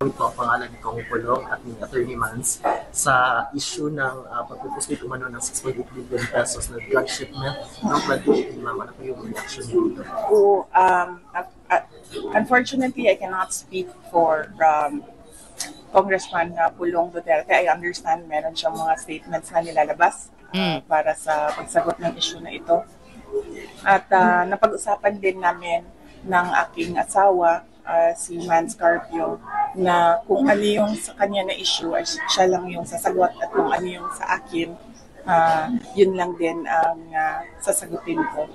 Ito ang pangalan ni Kong Pulong at ni Attorney Mans sa issue ng pagpupuslit umano ng 6.8 billion pesos na drug shipment ng Flood 18. Ma'am, ano po yung reaction niyo dito? Unfortunately, I cannot speak for Congressman Pulong Duterte. I understand meron siyang mga statements na nilalabas para sa pagsagot ng issue na ito. At napag-usapan din namin ng aking asawa, si Mans Carpio, na kung ano yung sa kanya na issue ay siya lang yung sasagot at kung ano yung sa akin, yun lang din ang sasagutin ko.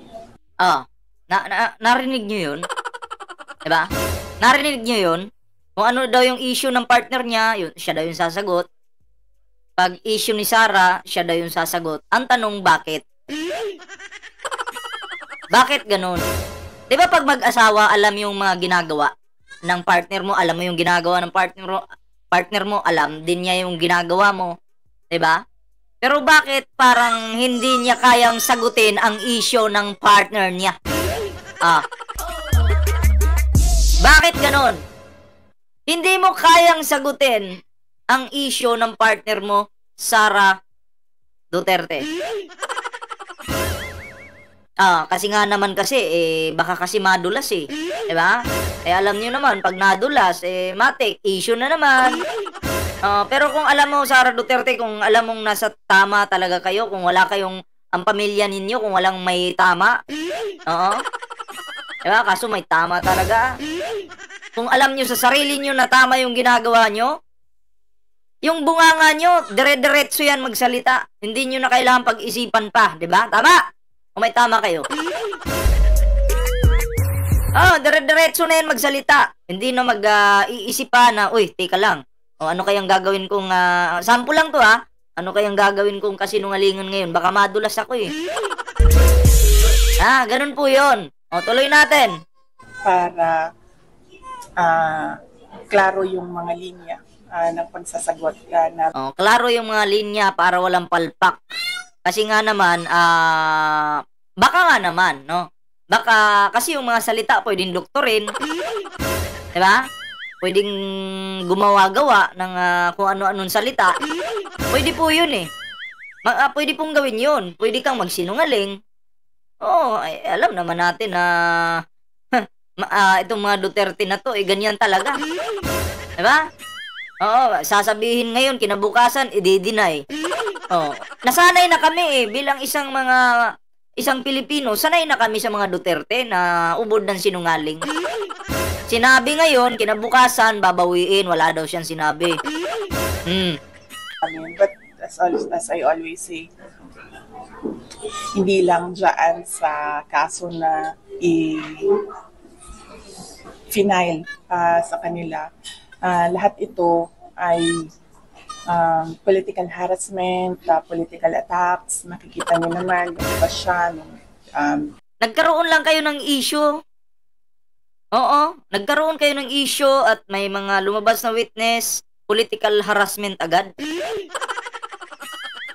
Narinig nyo yun? Diba? Narinig nyo yun? Kung ano daw yung issue ng partner niya, yun, siya daw yung sasagot. Pag issue ni Sarah, siya daw yung sasagot. Ang tanong, bakit? Bakit ganun? Diba pag mag-asawa, alam yung mga ginagawa ng partner mo, alam mo yung ginagawa ng partner mo, alam din niya yung ginagawa mo. Diba? Pero bakit parang hindi niya kayang sagutin ang issue ng partner niya? Bakit ganon? Hindi mo kayang sagutin ang issue ng partner mo, Sara Duterte. Kasi nga naman kasi, baka kasi madulas diba? Alam niyo naman, pag nadulas, matik, issue na naman. Pero kung alam mo, Sara Duterte, kung alam mong nasa tama talaga kayo, kung wala kayong, ang pamilya ninyo, kung walang may tama, diba? Kaso may tama talaga. Kung alam nyo sa sarili nyo na tama yung ginagawa nyo, yung bunganga nyo, dire-diretso yan magsalita. Hindi nyo na kailangan pag-isipan pa, diba? Tama! Kung may tama kayo. Dire-diretso na yan magsalita. Hindi na mag-iisip pa na, uy, teka lang. Ano kayang gagawin kong, sample lang to ano kayang gagawin kong kasinungalingan ngayon? Baka madulas ako ganun po yun. Tuloy natin. Para klaro yung mga linya ng pagsasagot. Klaro yung mga linya para walang palpak. Kasi nga naman, baka nga naman, no? Baka, kasi yung mga salita pwedeng doktorin. Diba? Pwedeng gumawa-gawa ng kung ano-anong salita. Pwede po yun pwede pong gawin yun. Pwede kang magsinungaling. Alam naman natin na itong mga Duterte na to, ganyan talaga. Diba? Sasabihin ngayon, kinabukasan, i-deny. Nasanay na kami bilang isang Pilipino, sanay na kami sa mga Duterte na ubod ng sinungaling. Sinabi ngayon, kinabukasan, babawiin, wala daw siyang sinabi. But as I always say, hindi lang dyan sa kaso na i-final sa kanila. Lahat ito ay political harassment, political attacks, makikita niyo naman, ba siya, nagkaroon lang kayo ng issue. Nagkaroon kayo ng issue at may mga lumabas na witness, political harassment agad.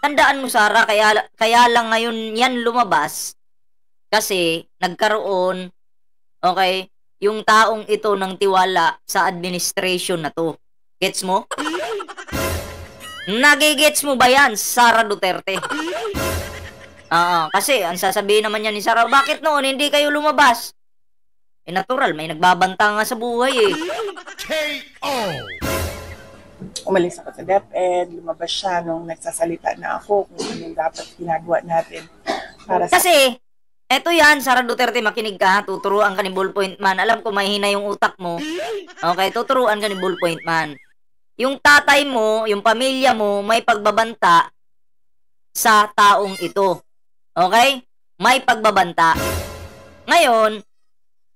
Tandaan mo, Sara, kaya lang ngayon yan lumabas kasi nagkaroon, yung taong ito ng tiwala sa administration na to. Gets mo? Nagigets mo ba yan, Sara Duterte? Kasi ang sasabihin naman yan ni Sara, bakit noon hindi kayo lumabas? Natural, may nagbabanta nga sa buhay K.O. Umalis ako sa DepEd, lumabas siya nung nagsasalita na ako kung anong dapat ginagawa natin. Kasi, eto yan, Sara Duterte, makinig ka, tuturuan ka ni Ballpoint Man. Alam ko, mahina yung utak mo. Okay, tuturuan ka ni Ballpoint Man. Yung tatay mo, yung pamilya mo, may pagbabanta sa taong ito. Okay? May pagbabanta. Ngayon,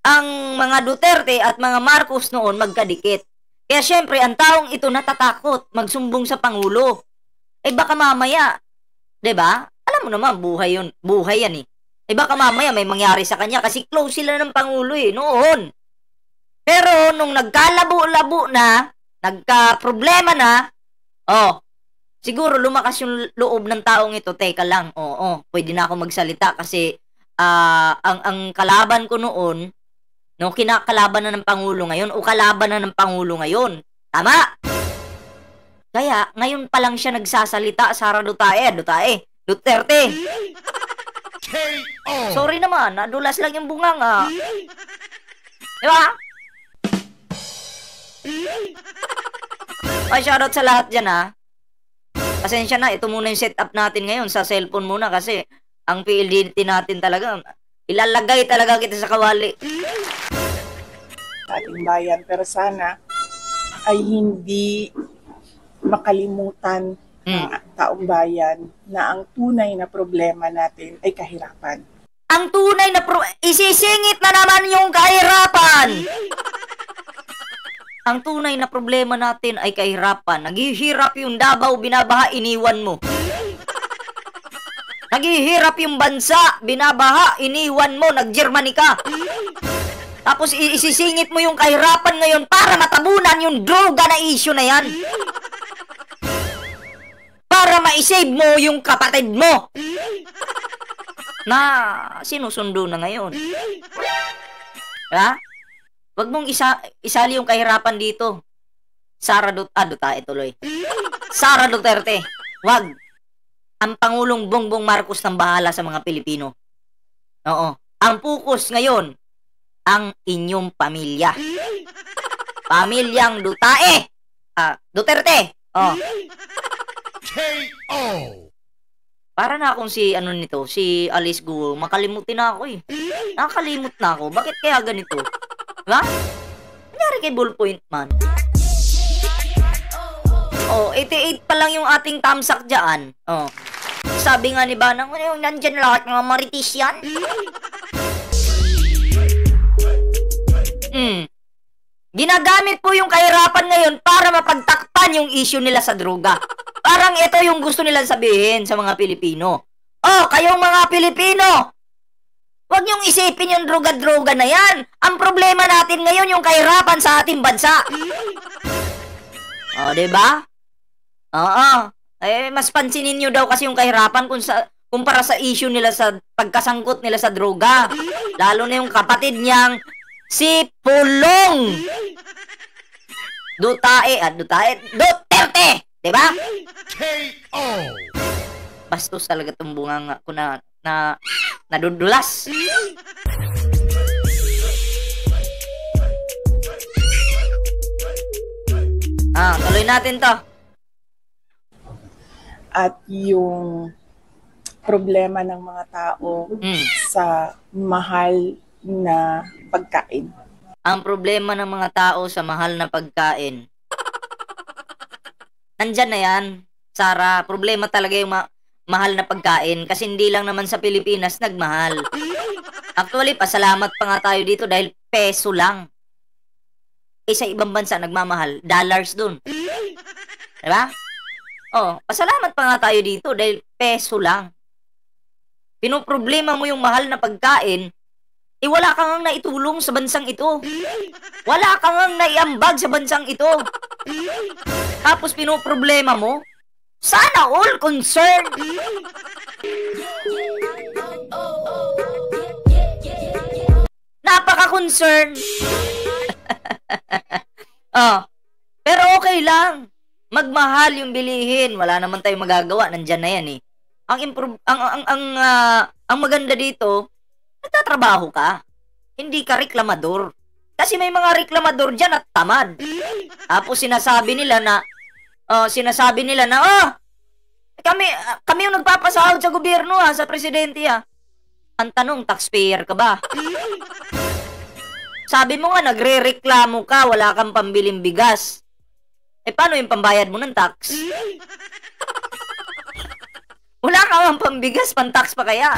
ang mga Duterte at mga Marcos noon magkadikit. Kaya syempre, ang taong ito natatakot magsumbong sa Pangulo. Baka mamaya, 'di ba? Alam mo naman, buhay yun. Buhay yan baka mamaya may mangyari sa kanya kasi close sila ng Pangulo noon. Pero nung nagkalabo-labo na, nagka-problema na, siguro lumakas yung loob ng taong ito. Teka lang, pwede na ako magsalita kasi ang kalaban ko noon, no, kinakalaban na ng Pangulo ngayon o kalaban na ng Pangulo ngayon. Tama? Kaya, ngayon pa lang siya nagsasalita, Sara Duterte. KO. Sorry naman, nadulas lang yung bunganga. Di ba? Ay, shoutout sa lahat dyan, ha. Pasensya na, ito muna yung setup natin ngayon sa cellphone muna kasi ang PLDT natin talaga, ilalagay talaga kita sa kawali. Ating bayan. Pero sana ay hindi makalimutan ng taong bayan na ang tunay na problema natin ay kahirapan. Ang tunay na isisingit na naman yung kahirapan. Ang tunay na problema natin ay kahirapan. Naghihirap yung Davao, binabaha, iniwan mo. Naghihirap yung bansa, binabaha, iniwan mo, nag-Germany ka. Tapos isisingit mo yung kahirapan ngayon para matabunan yung droga na issue na yan. Para ma-save mo yung kapatid mo. Na sinusundo na ngayon. Ha? Wag mong isali yung kahirapan dito. Sara Duterte. Wag. Ang Pangulong Bongbong Marcos nang bahala sa mga Pilipino. Oo. Ang focus ngayon, ang inyong pamilya. Pamilyang Duterte. Oh. KO. Para na akong si Alice Guo, makalimutin na ako eh. Nakakalimot na ako. Bakit kaya ganito? Diba? Nangyari kay Ballpoint Man. Oh, 88 pa lang yung ating tamsak dyan. Oh. Sabi nga ni Banang, nandyan lahat ng maritis yan. Ginagamit po yung kahirapan ngayon para mapagtakpan yung issue nila sa droga. Parang ito yung gusto nilang sabihin sa mga Pilipino. Oh, kayong mga Pilipino, huwag niyong isipin yung droga-droga na yan. Ang problema natin ngayon yung kahirapan sa ating bansa. Oh, diba? Oo. Eh, mas pansinin nyo daw kasi yung kahirapan kumpara sa issue nila sa pagkasangkot nila sa droga. Lalo na yung kapatid niyang si Pulong Duterte. Diba? KO. Bastos talaga itong bunganga ko na nadudulas. Tuloy natin to. At yung problema ng mga tao sa mahal na pagkain. Ang problema ng mga tao sa mahal na pagkain. Nandyan na yan, Sara. Problema talaga yung mahal na pagkain kasi hindi lang naman sa Pilipinas nagmahal. Actually, pasalamat pa nga tayo dito dahil peso lang. Sa ibang bansa nagmamahal, dollars dun. Diba? Oh, pasalamat pa nga tayo dito dahil peso lang. Pinoproblema mo yung mahal na pagkain, wala kang naitulong sa bansang ito. Wala kang naiambag sa bansang ito. Tapos pinoproblema mo, sana all concerned. Napaka-concerned. Pero okay lang. Magmahal yung bilihin. Wala naman tayong magagawa. Nandyan na yan eh. Ang maganda dito, nagtatrabaho ka. Hindi ka reklamador. Kasi may mga reklamador dyan at tamad. Tapos sinasabi nila na kami yung nagpapasahod sa gobyerno sa presidente Ang tanong, taxpayer ka ba? Sabi mo nga, nagre-reklamo ka, wala kang pambiling bigas. Paano yung pambayad mo ng tax? Wala kang pambigas, pan-tax pa kaya?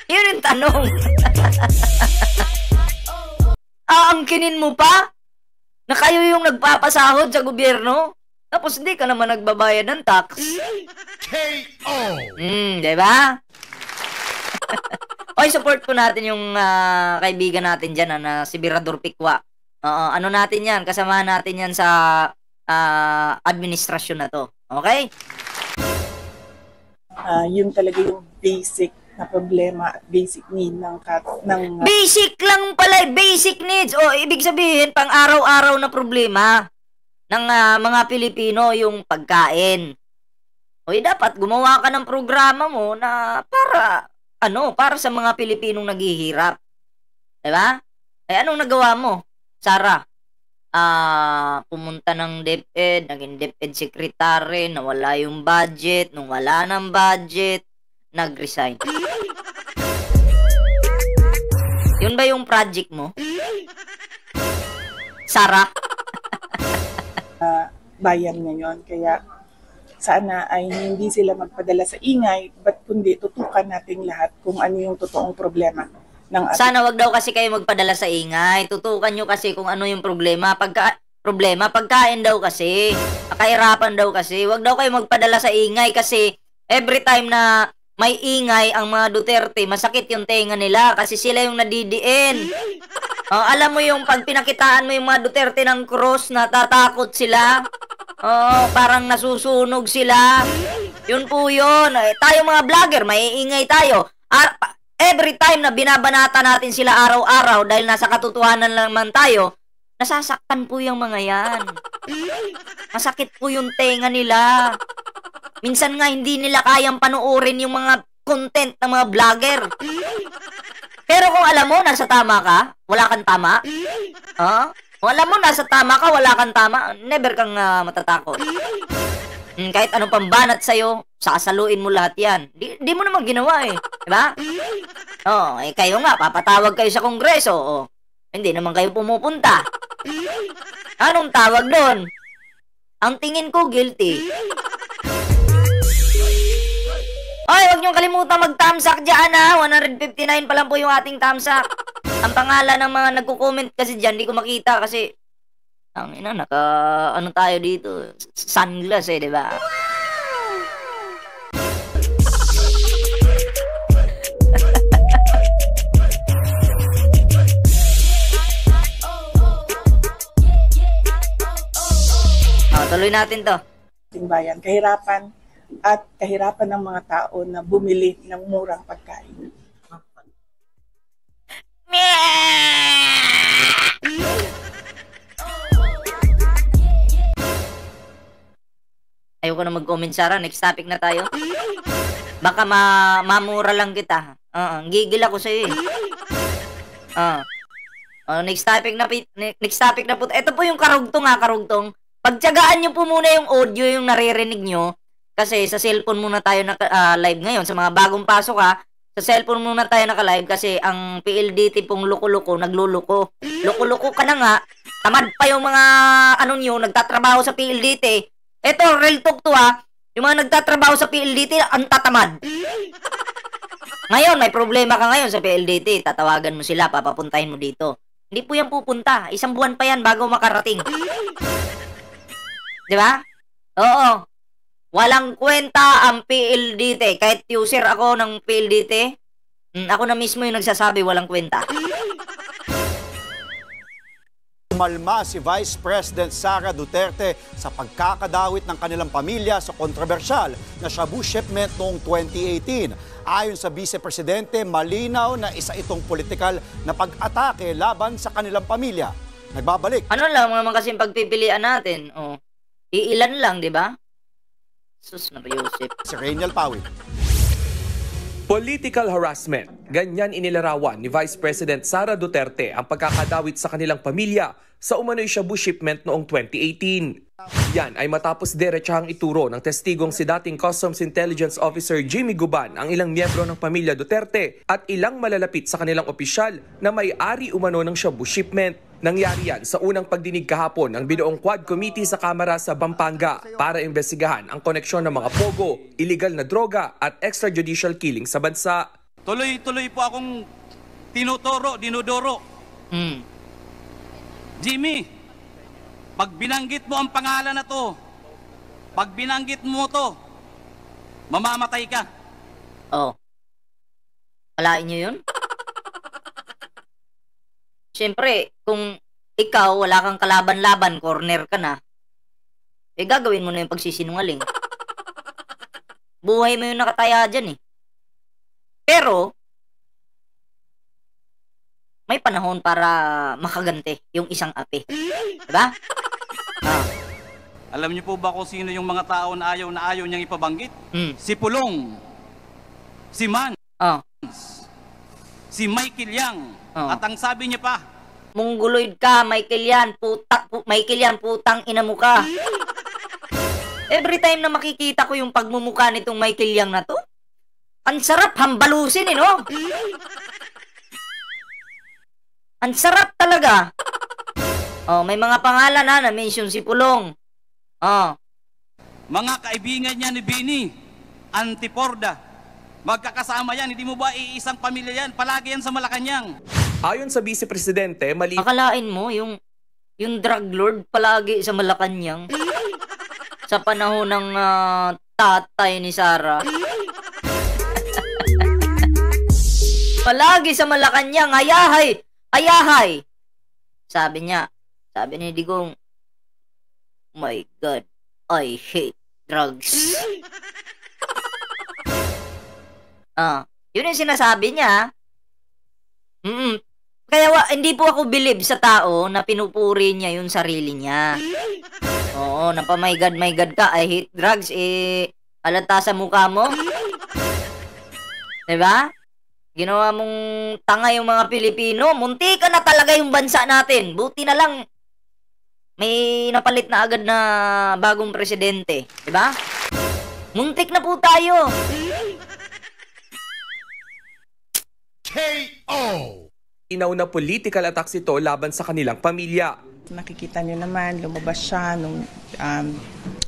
Yun yung tanong. Aangkinin mo pa? Na kayo yung nagpapasahod sa gobyerno? Tapos hindi ka naman nagbabayad ng tax. KO. Diba? Oy, support po natin yung kaibigan natin dyan na si Birador Pikwa. Ano natin yan? Kasamahan natin yan sa administrasyon na to. Okay? Yun talaga yung basic na problema at basic need ng basic lang pala, basic needs. Ibig sabihin, pang araw-araw na problema. ng mga Pilipino yung pagkain. O dapat gumawa ka ng programa mo na para sa mga Pilipinong naghihirap. Diba? Anong nagawa mo, Sarah? Pumunta ng DepEd, naging DepEd secretary, nawala yung budget, nung wala ng budget, nag-resign. Yun ba yung project mo? Sarah? Bayan ngayon, kaya sana ay hindi sila magpadala sa ingay, ba't kundi tutukan natin lahat kung ano yung totoong problema ng ating. Sana wag daw kasi kayo magpadala sa ingay. Tutukan nyo kasi kung ano yung problema. Pagkain daw kasi. Kahirapan daw kasi. Wag daw kayo magpadala sa ingay kasi every time na may ingay ang mga Duterte, masakit yung tenga nila kasi sila yung nadidiin. Alam mo yung pag pinakitaan mo yung mga Duterte ng cross, natatakot sila. Parang nasusunog sila. Yun po yun. Tayo mga vlogger, maiingay tayo. Every time na binabanata natin sila araw-araw dahil nasa katotohanan naman tayo, nasasaktan po yung mga yan. Masakit po yung tenga nila. Minsan nga hindi nila kayang panuorin yung mga content ng mga vlogger. Pero kung alam mo, nasa tama ka, wala kang tama. Kung alam mo, nasa tama ka, wala kang tama, never kang matatakot. Kahit anong pambanat sa'yo, sasaluin mo lahat yan. Di mo naman ginawa eh. Diba? Kayo nga, papatawag kayo sa kongreso. Hindi naman kayo pumupunta. Anong tawag doon? Ang tingin ko, guilty. Huwag niyong kalimutan mag-thumbsuck dyan 159 pa lang po yung ating thumbsuck. Ang pangalan ng mga nagko-comment kasi dyan, di ko makita kasi ano tayo dito? Sunglass di ba? Tuloy natin to. Bayan, kahirapan ng mga tao na bumili ng murang pagkain. Ayoko na mag-comment, Sarah. Next topic na tayo. Baka mamura lang kita. Gigil ako sa'yo next topic na po. Ito po yung karugtong. Pagtiyagaan nyo po muna yung audio yung naririnig nyo. Kasi sa cellphone muna tayo live ngayon. Sa mga bagong pasok sa cellphone muna tayo naka-live kasi ang PLDT pong loko-loko, nagluluko. Loko-loko ka na nga. Tamad pa yung mga nagtatrabaho sa PLDT. Ito, real talk to yung mga nagtatrabaho sa PLDT, ang tatamad. Ngayon, may problema ka ngayon sa PLDT. Tatawagan mo sila, papapuntahin mo dito. Hindi po yan pupunta. 1 buwan pa yan bago makarating. Diba? Oo. Walang kwenta ang PLDT. Kahit user ako ng PLDT, ako na mismo yung nagsasabi walang kwenta. Umalma si Vice President Sara Duterte sa pagkakadawit ng kanilang pamilya sa kontrobersyal na shabu shipment noong 2018. Ayon sa Vice Presidente, malinaw na isa itong politikal na pag-atake laban sa kanilang pamilya. Nagbabalik. Ano lang naman kasi pagpipilian natin? Iilan lang, di ba? Sus na ba, Yusip? Si Rainiel Pawit. Political harassment. Ganyan inilarawan ni Vice President Sara Duterte ang pagkakadawit sa kanilang pamilya sa umano'y shabu shipment noong 2018. Yan ay matapos diretsahang ituro ng testigong si dating Customs Intelligence Officer Jimmy Guban ang ilang miyembro ng pamilya Duterte at ilang malalapit sa kanilang opisyal na may-ari umano ng shabu shipment. Nangyari yan sa unang pagdinig kahapon ng binuong Quad Committee sa Kamara sa Pampanga para imbestigahan ang koneksyon ng mga pogo, illegal na droga at extrajudicial killing sa bansa. Tuloy-tuloy po akong dinudoro. Jimmy, pag binanggit mo ang pangalan na to, pag binanggit mo to, mamamatay ka. Walain nyo yun? Siyempre, kung ikaw wala kang kalaban-laban, corner ka na, gagawin mo na yung pagsisinungaling. Buhay mo yung nakataya dyan Pero, may panahon para makagante yung isang api. Diba? Alam niyo po ba kung sino yung mga tao na ayaw niyang ipabanggit? Si Pulong, si Mans, Oh. si Michael Yang. At ang sabi niya pa, Mongoloid ka, Michael yan. Michael yan, putang ina mo ka. Every time na makikita ko yung pagmumukha nitong Michael Yang na to, ang sarap hambalusin, no? Ang sarap talaga. Oh, may mga pangalan na-mention si Pulong. Oh. mga kaibigan niya ni Bini, Antiporda, magkakasama yan. Hindi mo ba iisang pamilya yan? Palagi yan sa Malacanang. Ayon sa Vice Presidente, mali Akalain mo, yung drug lord palagi sa Malacanang. Sa panahon ng tatay ni Sara. Palagi sa Malacanang, ayahay! Ayahay! Sabi ni Digong, my God, I hate drugs. Yun yung sinasabi niya. Kaya hindi po ako believe sa tao na pinupuri niya yung sarili niya. Oo, na pa my God ka, I hate drugs, alata sa mukha mo. Diba? Ginawa mong tanga yung mga Pilipino, munti ka na talaga yung bansa natin. Buti na lang, may napalit na agad na bagong presidente. Diba? Muntik na po tayo. KO! inaw na political attacks ito laban sa kanilang pamilya. Nakikita niyo naman, lumabas siya nung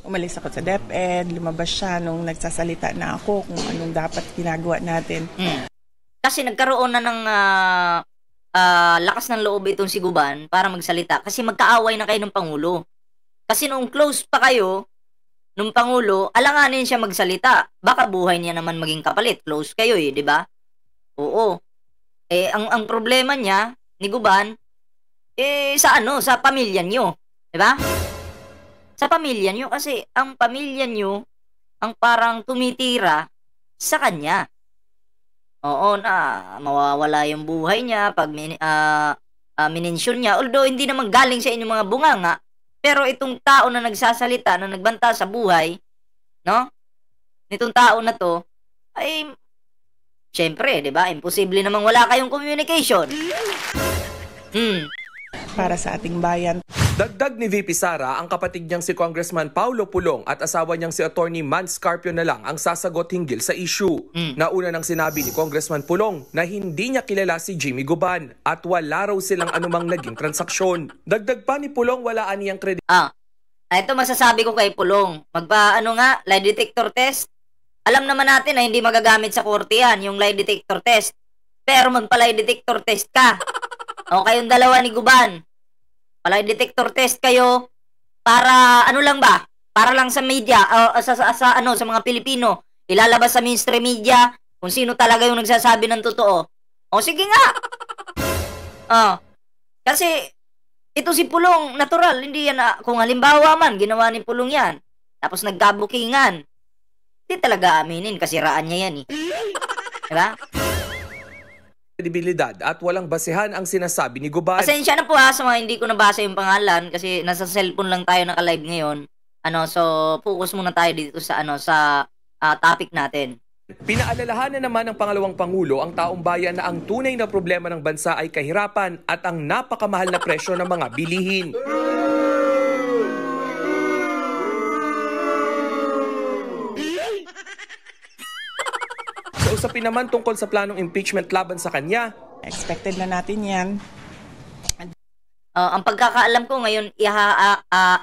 umalis ako sa DepEd, lumabas siya nung nagsasalita na ako kung anong dapat ginagawa natin. Kasi nagkaroon na ng lakas ng loob itong si Guban para magsalita kasi magkaaway na kayo ng Pangulo. Kasi nung close pa kayo nung Pangulo, alanganin siya magsalita. Baka buhay niya naman maging kapalit. Close kayo di ba? Oo. Ang problema niya ni Guban sa pamilya niyo, di ba? Sa pamilya niyo kasi ang pamilya niyo ang parang tumitira sa kanya. Oo, na mawawala yung buhay niya pag minensyon niya. Although hindi naman galing sa inyong mga bunganga, pero itong tao na nagsasalita, na nagbanta sa buhay, no? Nitong tao na to, ay, syempre, di ba? Imposible namang wala kayong communication. Para sa ating bayan. Dagdag ni VP Sara, ang kapatid niyang si Congressman Paulo Pulong at asawa niyang si Attorney Mans Carpio na lang ang sasagot hinggil sa issue. Nauna nang sinabi ni Congressman Pulong na hindi niya kilala si Jimmy Guban at wala raw silang anumang naging transaksyon. Dagdag pa ni Pulong, walaan niyang credit. Ito masasabi ko kay Pulong. Lie detector test. Alam naman natin na hindi magagamit sa korte yan, yung lie detector test. Pero magpa-lie detector test ka. O kayong dalawa ni Guban. Lie detector test kayo para lang ba? Para lang sa media, sa mga Pilipino. Ilalabas sa mainstream media kung sino talaga yung nagsasabi ng totoo. O sige nga. Kasi ito si Pulong, natural, hindi yan kung halimbawa man ginawa ni Pulong yan. Tapos nagkabukingan. Hindi talaga aminin, kasiraan niya yan Diba? Kredibilidad at walang basehan ang sinasabi ni Guban. Pasensya na po sa mga hindi ko nabasa yung pangalan kasi nasa cellphone lang tayo naka-live ngayon. So focus muna tayo dito sa topic natin. Pinaalalahanan naman ng pangalawang Pangulo ang taong bayan na ang tunay na problema ng bansa ay kahirapan at ang napakamahal na presyo ng mga bilihin. Sa usapin naman tungkol sa planong impeachment laban sa kanya, Expected na natin yan. Ang pagkakaalam ko ngayon,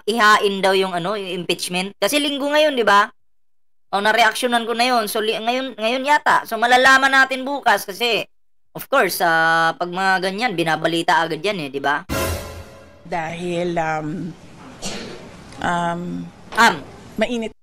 ihain daw yung impeachment. Kasi linggo ngayon, di ba? Na-reactionan ko na yun. So, ngayon yata. So, malalaman natin bukas kasi, of course, pag mga ganyan, binabalita agad yan di ba? Dahil, mainit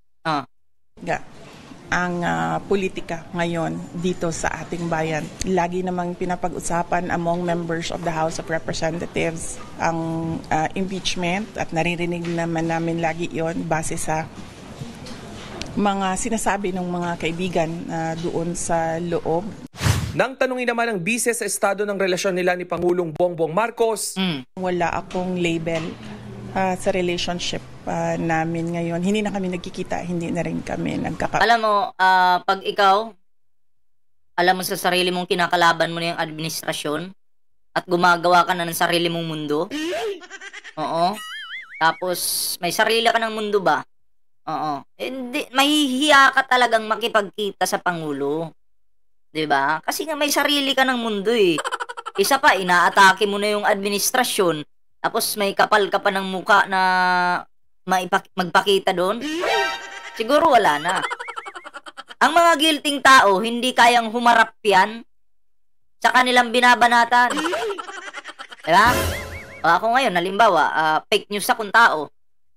ang politika ngayon dito sa ating bayan. Lagi namang pinapag-usapan among members of the House of Representatives ang impeachment at naririnig naman namin lagi yon base sa mga sinasabi ng mga kaibigan doon sa loob. Nang tanungin naman ng bise sa estado ng relasyon nila ni Pangulong Bongbong Marcos, Wala akong label sa relationship namin ngayon. Hindi na kami nagkikita, hindi na rin kami Alam mo, pag ikaw, alam mo sa sarili mong kinakalaban mo na yung administrasyon at gumagawa ka na ng sarili mong mundo. Oo. Tapos, may sarili ka ng mundo ba? Oo. Hindi, mahihiya ka talagang makipagkita sa Pangulo. 'Di ba? Kasi nga may sarili ka ng mundo eh. Isa pa, inaatake mo na yung administrasyon. Tapos may kapal ka pa ng muka na magpakita doon. Siguro wala na. Ang mga guilting tao, hindi kayang humarap yan sa kanilang binabanatan. Diba? O ako ngayon, halimbawa, fake news akong tao.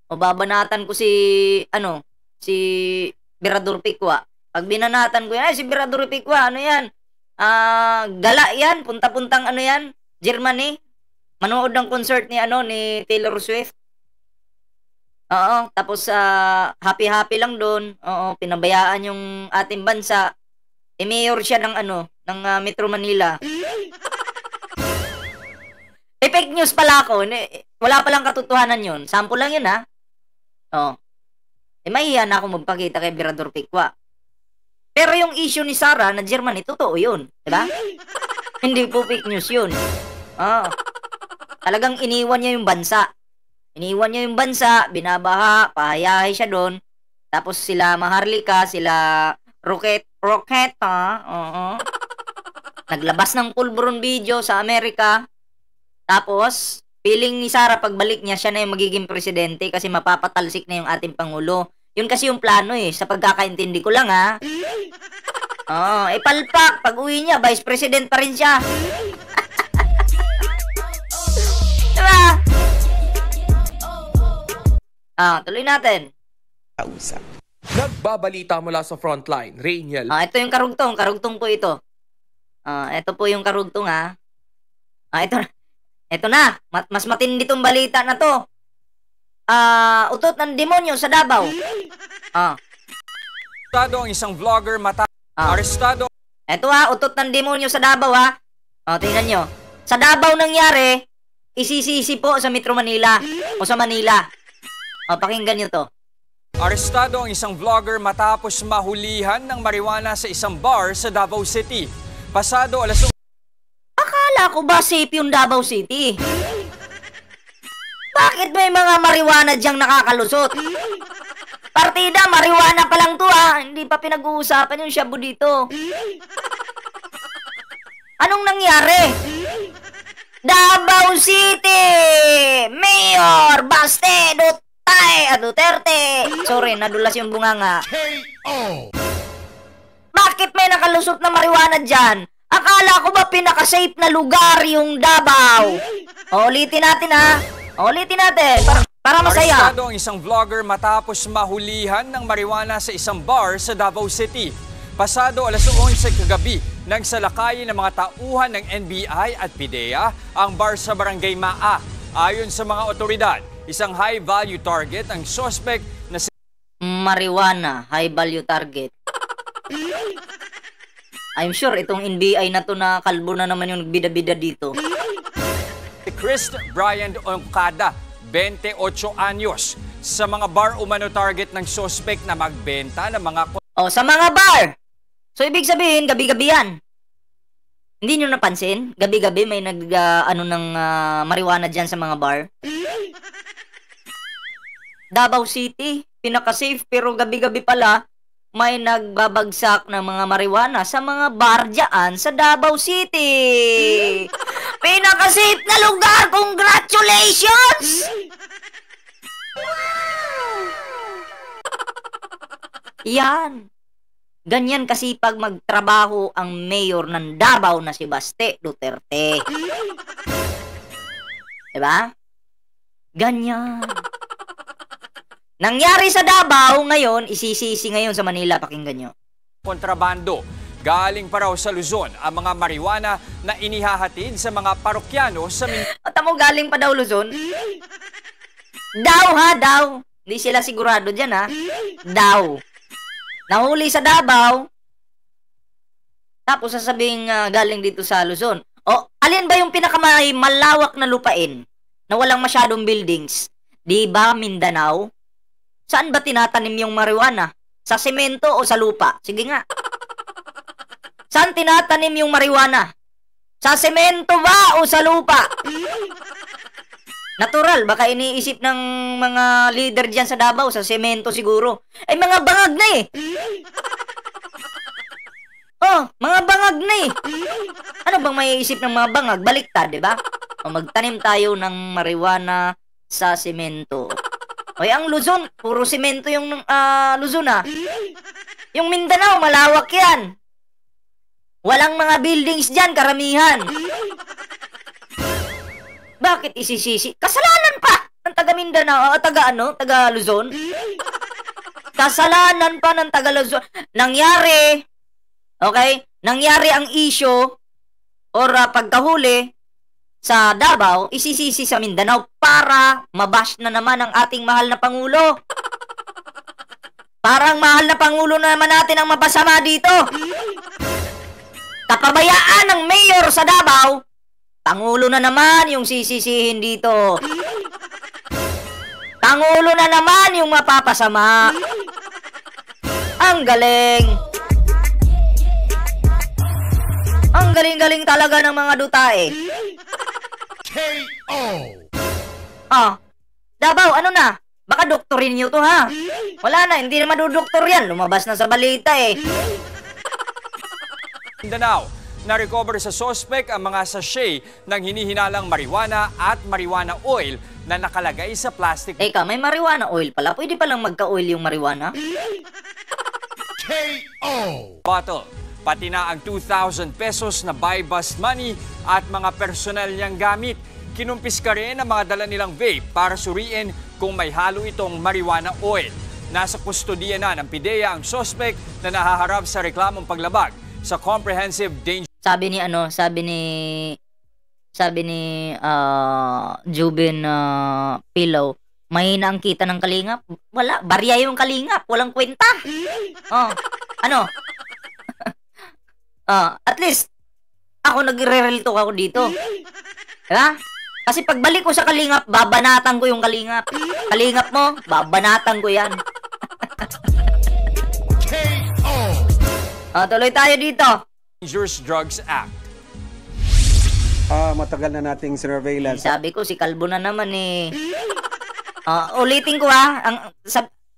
O babanatan ko si Birador Pikwa. Pag binanatan ko yan, si Birador Pikwa, ano yan? Gala yan, punta-puntang ano yan, Germany. Manood ng concert ni Taylor Swift. Oo, tapos happy-happy lang doon. Oo, pinabayaan yung ating bansa. Mayor siya ng Metro Manila. Fake news pala ako. Wala palang katotohanan yun. Sample lang yun, ha? Oo. Mahihiya na ako magpakita kay Birador Pikwa. Pero yung issue ni Sarah na Germany, totoo yun. Diba? Hindi po fake news yun. Oo. Talagang iniwan niya yung bansa. Iniwan niya yung bansa, binabaha, pahayahay siya doon. Tapos sila Maharlika, sila Roqueta, naglabas ng pulburon video sa Amerika. Tapos, feeling ni Sara pagbalik niya, siya na yung magiging presidente kasi mapapatalsik na yung ating Pangulo. Yun kasi yung plano eh, sa pagkakaintindi ko lang ha. Palpak, pag uwi niya, vice president pa rin siya. Diba? Tuloy natin. Kausap. Nagbabalita mula sa frontline, Rainiel. Ito yung karugtong po ito. Ito po yung karugtong ha. Ito na, mas matindi tong balita na to. Utot ng demonyo sa Davao. Arestado ang isang vlogger Arestado. Ito utot ng demonyo sa Davao ha. Tingnan nyo. Sa Davao nangyari, isisisi po sa Metro Manila o sa Manila. Pakinggan nyo to. Arestado ang isang vlogger matapos mahulihan ng marijuana sa isang bar sa Davao City. Pasado alas... Akala ko ba safe yung Davao City? Bakit may mga marijuana diyang nakakalusot? Partida, marijuana pa lang to Hindi pa pinag-uusapan yung shabu dito. Anong nangyari? Davao City! Mayor Baste Duterte! Sorry, nadulas yung bunganga. KO! Bakit may nakalusot na marijuana dyan? Akala ko ba pinaka-safe na lugar yung Davao? Ulitin natin Ulitin natin. Para masaya. Arestado ang isang vlogger matapos mahulihan ng marijuana sa isang bar sa Davao City. Pasado alas 11 kagabi, nang salakayin ng mga tauhan ng NBI at PIDEA ang bar sa Barangay Maa. Ayon sa mga otoridad, isang high-value target ang suspect na si marijuana, high-value target. I'm sure itong NBI na to na kalbo na naman yung bida-bida dito. Chris Brian Oncada, 28 anyos. Sa mga bar umano target ng suspect na magbenta ng mga... Sa mga bar! So, ibig sabihin, gabi-gabi yan. Hindi nyo napansin? Gabi-gabi may ng marijuana dyan sa mga bar. Davao City, pinaka-safe, pero gabi-gabi pala, may nagbabagsak ng mga marijuana sa mga bar dyan sa Davao City. Pinaka-safe na lugar! Congratulations! Yan. Ganyan kasi pag magtrabaho ang mayor ng Davao na si Baste Duterte. Diba? Ganyan. Nangyari sa Davao ngayon, isisisi ngayon sa Manila. Pakinggan nyo. Kontrabando. Galing pa raw sa Luzon ang mga marijuana na inihahatid sa mga parokyano sa Mo galing pa daw Luzon? Daw. Hindi sila sigurado dyan Daw. Nahuli sa Davao. Tapos sasabihin galing dito sa Luzon. Alin ba yung pinakamalawak na lupain na walang masyadong buildings? Di ba, Mindanao? Saan ba tinatanim yung marijuana? Sa semento o sa lupa? Sige nga. Saan tinatanim yung marijuana? Sa semento ba o sa lupa? Natural, baka iniisip ng mga leader dyan sa Davao, sa semento siguro. Ay, mga bangag na eh. Oh, mga bangag na eh. Ano bang maiisip ng mga bangag? Baliktad, di ba? O, magtanim tayo ng marijuana sa semento. Oy, ang Luzon, puro semento yung Luzon ah. Yung Mindanao, malawak yan. Walang mga buildings dyan, karamihan. Bakit isisisi? Kasalanan pa ng taga Mindanao, taga Luzon. Kasalanan pa ng taga Luzon. Nangyari, okay? Nangyari ang issue or pagkahuli sa Davao, isisisi sa Mindanao para mabash na naman ang ating mahal na Pangulo. Parang mahal na Pangulo na naman natin ang mapasama dito. Kapabayaan ng mayor sa Davao, Pangulo na naman yung sisisihin dito. Pangulo na naman yung mapapasama. Ang galing. Ang galing-galing talaga ng mga dutae. KO! Davao, ano na? Baka doktorin nyo to ha. Wala na, hindi na madudoktor yan. Lumabas na sa balita eh. Mindanao, na-recover sa suspect ang mga sachet ng hinihinalang marijuana at marijuana oil na nakalagay sa plastic. Teka, may marijuana oil pala. Pwede palang magka-oil yung marijuana? KO! Bottle, pati na ang 2,000 pesos na buy-bust money at mga personal niyang gamit. Kinumpis ka rin ang mga dala nilang vape para suriin kung may halo itong marijuana oil. Nasa kustodiya na ng PIDEA ang suspect na nahaharap sa reklamong paglabag sa Comprehensive Danger. Sabi ni Jubin Pillow, mahina ang kita ng kalingap. Wala, barya yung kalingap, walang kwenta. Ano? At least ako nagre-relito ako dito. Diba? Kasi pagbalik ko sa kalingap, babanatan ko yung kalingap. Kalingap mo, babanatan ko yan. Tuloy tayo dito. Dangerous Drugs Act. Matagal na nating surveillance. Sabi ko, si Kalbo na naman eh. Ulitin ko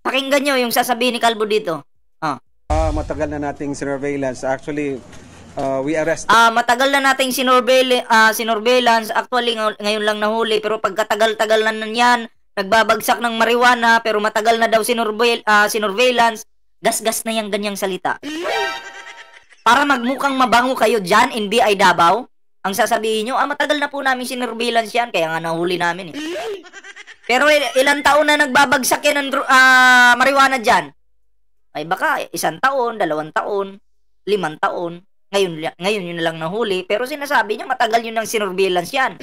pakinggan nyo yung sasabihin ni Kalbo dito. Matagal na nating surveillance. Actually, we arrested. Matagal na nating sinurveillance. Actually, ngayon lang nahuli. Pero pagkatagal-tagal na yan, nagbabagsak ng marijuana, pero matagal na daw sinurveillance. Gas-gas na yung ganyang salita. Para magmukhang mabango kayo dyan, NBI Davao, ang sasabihin nyo, matagal na po namin sinurveillance yan, kaya nga nahuli namin eh. Pero ilang taon na nagbabagsak yan ng marijuana dyan? Ay baka 1 taon, 2 taon, 5 taon. Ngayon yun na lang nahuli, pero sinasabi nyo, matagal yun ng sinurveillance yan.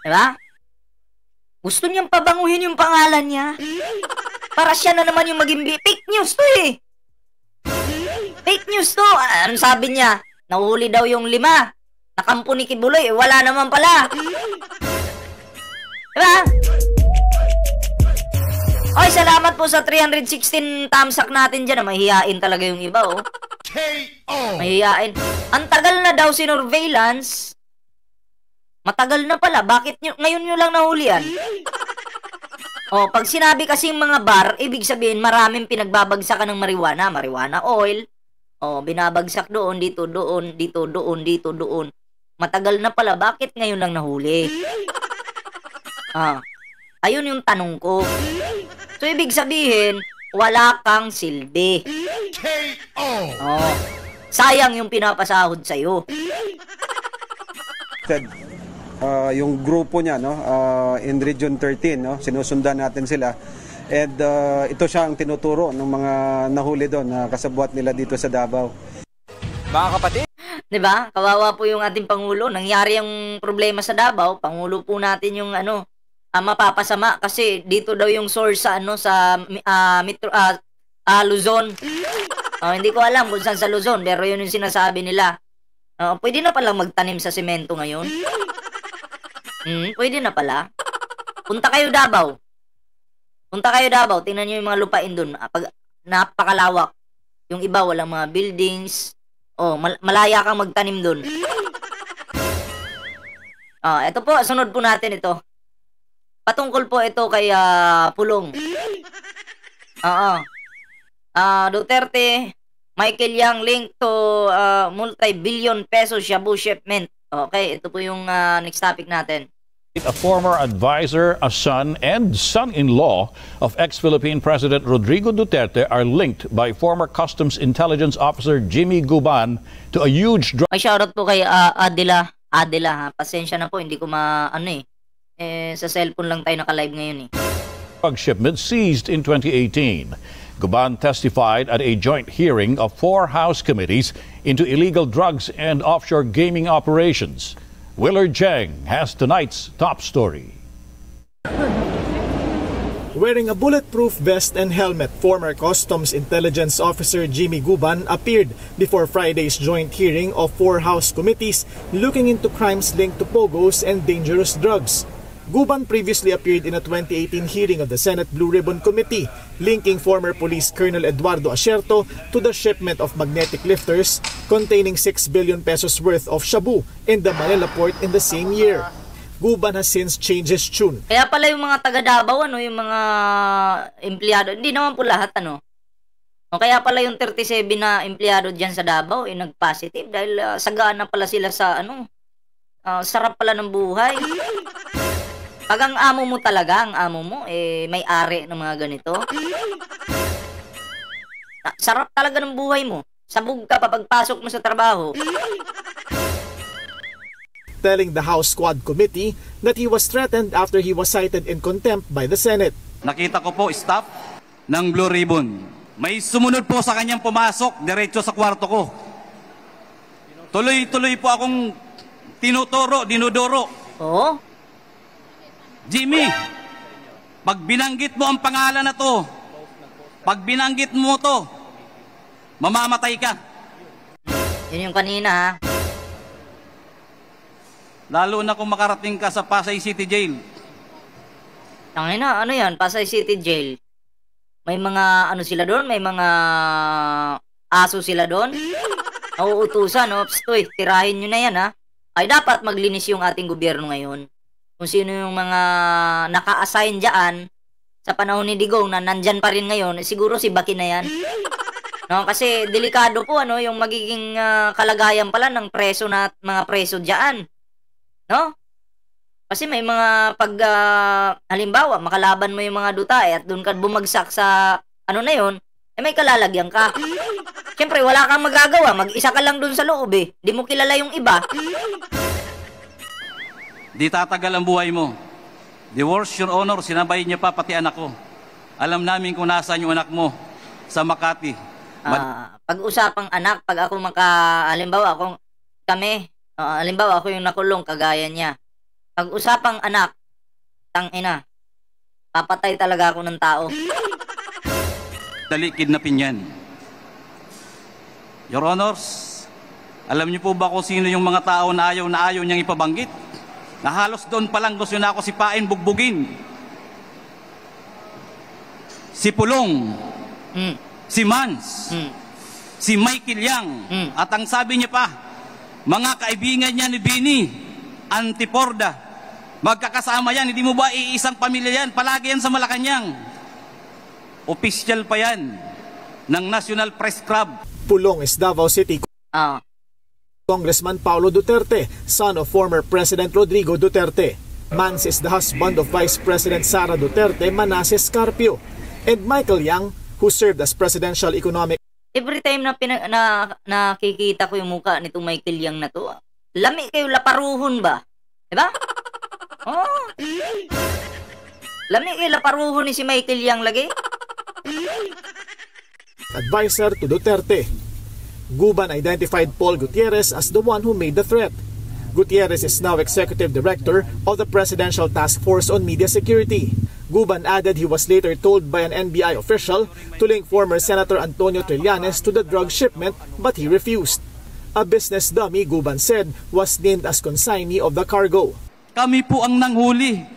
Diba? Gusto niyang pabanguhin yung pangalan niya. Para siya na naman yung maging fake news to eh. Fake news to. Anong sabi niya? Nahuli daw yung 5. Nakampo ni Kibuloy. Wala naman pala. Diba? Oy, salamat po sa 316 tamsak natin dyan. Mahihiyain talaga yung iba, oh. KO! Mahihiyain. Ang tagal na daw sinurveillance. Matagal na pala. Bakit ngayon nyo lang nahuli yan? Pag sinabi kasing mga bar, ibig sabihin maraming pinagbabagsakan ng marijuana. Marijuana oil. Binabagsak doon, dito, doon, dito, doon, dito, doon. Matagal na pala. Bakit ngayon lang nahuli? Ayun yung tanong ko. So, ibig sabihin, wala kang silbi. KO! Sayang yung pinapasahod sa'yo. Yung grupo niya, no, in Region 13, no, sinusundan natin sila. And ito siya ang tinuturo ng mga nahuli doon na kasabwat nila dito sa Davao. Mga kapatid, diba? Kawawa po yung ating Pangulo. Nangyari yung problema sa Davao. Pangulo po natin yung mapapasama kasi dito daw yung source sa Luzon. Hindi ko alam kung saan sa Luzon, pero yun yung sinasabi nila. Pwede na palang magtanim sa semento ngayon. Pwede na pala. Punta kayo Davao. Tingnan nyo yung mga lupain dun. Napakalawak. Yung iba, walang mga buildings. Malaya kang magtanim dun. Ito po, sunod po natin ito. Patungkol po ito kay Pulong. Duterte, Michael Yang linked to multi-billion peso shabu shipment. Okay, ito po yung next topic natin. A former advisor, a son, and son-in-law of ex-Philippine President Rodrigo Duterte are linked by former Customs Intelligence Officer Jimmy Guban to a huge drug... May shoutout po kay Adela. Ha. Pasensya na po, hindi ko sa cellphone lang tayo naka-live ngayon eh. Drug shipment seized in 2018. Guban testified at a joint hearing of 4 House committees into illegal drugs and offshore gaming operations. Willard Cheng has tonight's top story. Wearing a bulletproof vest and helmet, former Customs Intelligence Officer Jimmy Guban appeared before Friday's joint hearing of 4 House committees looking into crimes linked to pogos and dangerous drugs. Guban previously appeared in a 2018 hearing of the Senate Blue Ribbon Committee, linking former Police Colonel Eduardo Asierto to the shipment of magnetic lifters containing 6 billion pesos worth of shabu in the Manila port in the same year. Guban has since changed his tune. Kaya pala yung mga taga Davao, yung mga empleyado, hindi naman po lahat, kaya pala yung 37 na empleyado dyan sa Davao, nag-positive dahil sagana pala sila sa, sarap pala ng buhay. Pag ang amo mo talaga, may-ari ng mga ganito, sarap talaga ng buhay mo. Sabog ka pa pagpasok mo sa trabaho. Telling the House Squad Committee that he was threatened after he was cited in contempt by the Senate. Nakita ko po staff ng Blue Ribbon. May sumunod po sa kanyang pumasok diretso sa kwarto ko. Tuloy-tuloy po akong dinudoro. Oo? Jimmy, pag binanggit mo ang pangalan na to, pag binanggit mo to, mamamatay ka. Yun yung kanina, ha? Lalo na kung makarating ka sa Pasay City Jail. Tangina, yan? Pasay City Jail. May mga, sila doon? May mga aso sila doon? Nauutusan, Pstoy, tirahin nyo na yan, ha? Ay, dapat maglinis yung ating gobyerno ngayon. Kung sino yung mga naka-assign dyan sa panahon ni Digong na nandyan pa rin ngayon, siguro si Baki na yan. Kasi delikado po yung magiging kalagayan pala ng preso na mga preso dyan. Kasi may mga halimbawa, makalaban mo yung mga duta at doon ka bumagsak sa na yun, may kalalagyan ka. Siyempre, wala kang magagawa. Mag-isa ka lang doon sa loob eh. Di mo kilala yung iba. Di tatagal ang buhay mo. The worst, Your Honor, sinabay niya pa pati anak ko. Alam namin kung nasaan yung anak mo sa Makati. Pag-usapang anak, pag ako halimbawa ako yung nakulong kagaya niya. Pag-usapang anak, tangina, papatay talaga ako ng tao. Dali, kidnapin yan. Your Honors, alam niyo po ba kung sino yung mga tao na ayaw niyang ipabanggit? Na halos doon pa lang gusto na ako sipain, bugbugin. Si Pulong, si Mans, si Michael Yang, at ang sabi niya pa, mga kaibigan niya ni Bini, Antiporda, magkakasama yan, hindi mo ba iisang pamilya yan, palagi yan sa Malacanang. Official pa yan ng National Press Club. Pulong is Davao City Congressman Paulo Duterte, son of former President Rodrigo Duterte. Mans is the husband of Vice President Sara Duterte Manasseh Carpio. And Michael Yang, who served as Presidential Economic... Every time na nakikita ko yung mukha nitong Michael Yang na to, lami kayo laparuhon ba? Diba? Lami kayo laparuhon ni si Michael Yang lagi. Advisor to Duterte. Guban identified Paul Gutierrez as the one who made the threat. Gutierrez is now Executive Director of the Presidential Task Force on Media Security. Guban added he was later told by an NBI official to link former Senator Antonio Trillanes to the drug shipment, but he refused. A business dummy, Guban said, was named as consignee of the cargo. Kami po ang nanghuli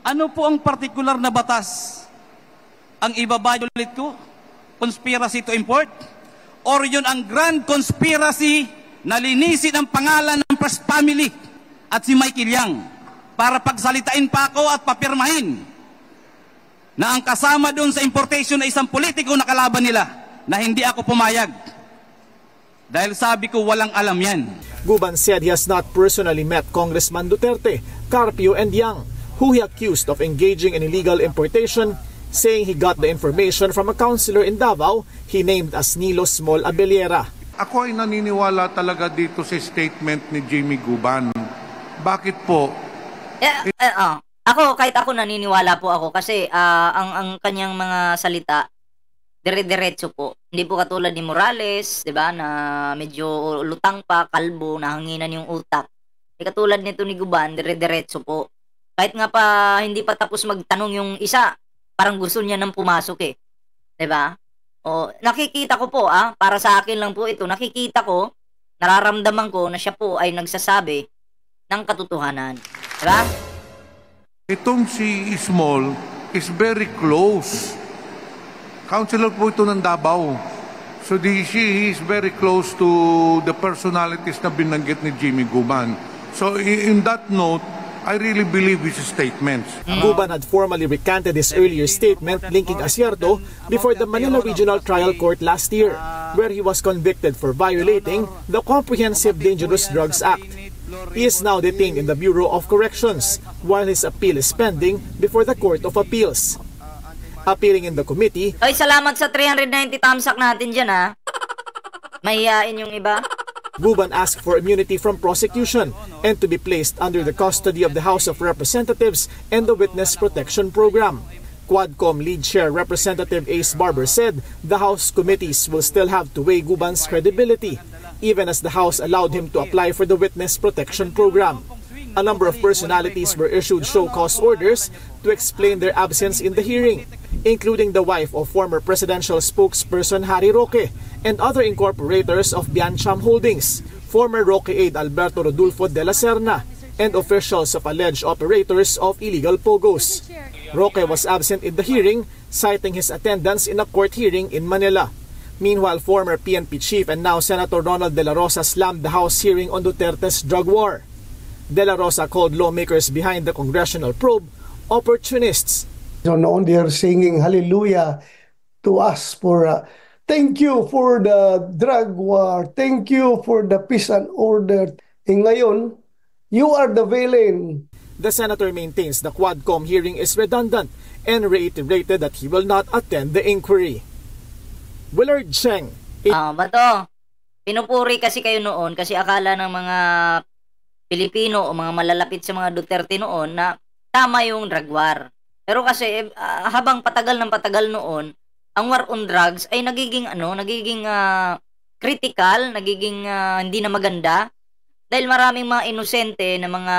Ano po ang partikular na batas ang ibabayulit ko? Conspiracy to import? Or yun ang grand conspiracy na linisin ang pangalan ng First Family at si Michael Yang para pagsalitain pa ako at papirmahin na ang kasama doon sa importation na isang politiko na kalaban nila na hindi ako pumayag. Dahil sabi ko walang alam yan. Guban said he has not personally met Congressman Duterte, Carpio and Yang, who he accused of engaging in illegal importation, saying he got the information from a councilor in Davao he named as Nilo Small Abellera. Ako ay naniniwala talaga dito sa statement ni Jimmy Guban. Bakit po? Kahit ako naniniwala po ako kasi ang kanyang mga salita dire-diretso po. Hindi po katulad ni Morales, 'di ba, na medyo lutang pa, kalbo, nahanginan yung utak. Hindi katulad nito ni Guban, dire-diretso po. Kahit nga pa hindi pa tapos magtanong yung isa, parang gusto niya nang pumasok eh. 'Di ba? O nakikita ko po para sa akin lang po ito, nakikita ko, nararamdaman ko na siya po ay nagsasabi ng katotohanan. 'Di ba? Itong si Small is very close. Councilor po ito ng Davao. So he is very close to the personalities na binanggit ni Jimmy Guban. So in that note, I really believe his statements. Guban had formally recanted his earlier statement linking Asierto before the Manila Regional Trial Court last year, where he was convicted for violating the Comprehensive Dangerous Drugs Act. He is now detained in the Bureau of Corrections while his appeal is pending before the Court of Appeals. Appearing in the committee. Ay, salamat sa 390 tamsak natin dyan Mahihain yung iba. Guban asked for immunity from prosecution and to be placed under the custody of the House of Representatives and the Witness Protection Program. Quadcom lead chair Representative Ace Barber said the House committees will still have to weigh Guban's credibility, even as the House allowed him to apply for the Witness Protection Program. A number of personalities were issued show cause orders to explain their absence in the hearing, including the wife of former presidential spokesperson Harry Roque and other incorporators of Biancham Holdings, former Roque aide Alberto Rodolfo de la Serna, and officials of alleged operators of illegal pogos. Roque was absent in the hearing, citing his attendance in a court hearing in Manila. Meanwhile, former PNP chief and now Senator Ronald De La Rosa slammed the House hearing on Duterte's drug war. De La Rosa called lawmakers behind the congressional probe opportunists. So noon they are singing hallelujah to us for thank you for the drug war, thank you for the peace and order. Ngayon, you are the villain. The senator maintains the Quadcom hearing is redundant and reiterated that he will not attend the inquiry. Willard Cheng. Bato, pinupuri kasi kayo noon kasi akala ng mga Pilipino o mga malalapit sa mga Duterte noon na tama yung drug war. Pero kasi habang patagal ng patagal noon, ang war on drugs ay nagiging critical, nagiging hindi na maganda dahil maraming mga inosente na mga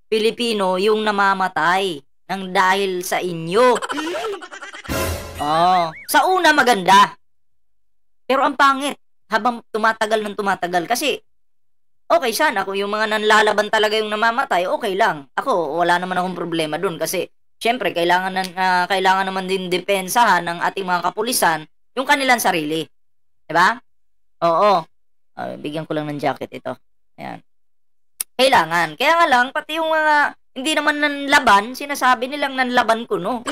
Pilipino yung namamatay nang dahil sa inyo. Sa una maganda. Pero ang pangit habang tumatagal ng tumatagal kasi okay sana kung yung mga nanlalaban talaga yung namamatay, okay lang. Ako, wala naman akong problema dun kasi syempre, kailangan naman din depensahan ng ating mga kapulisan yung kanilang sarili. Diba? Oo. Bigyan ko lang ng jacket ito. Ayan. Kailangan. Kaya nga lang, pati yung mga hindi naman nanlaban, sinasabi nilang nanlaban ko, no?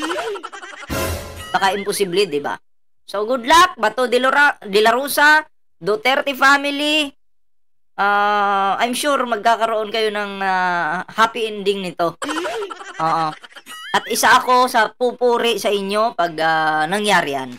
Baka imposible, diba? So, good luck, Bato de la Rosa, Duterte family. I'm sure magkakaroon kayo ng happy ending nito. At isa ako sa pupuri sa inyo pag nangyari yan.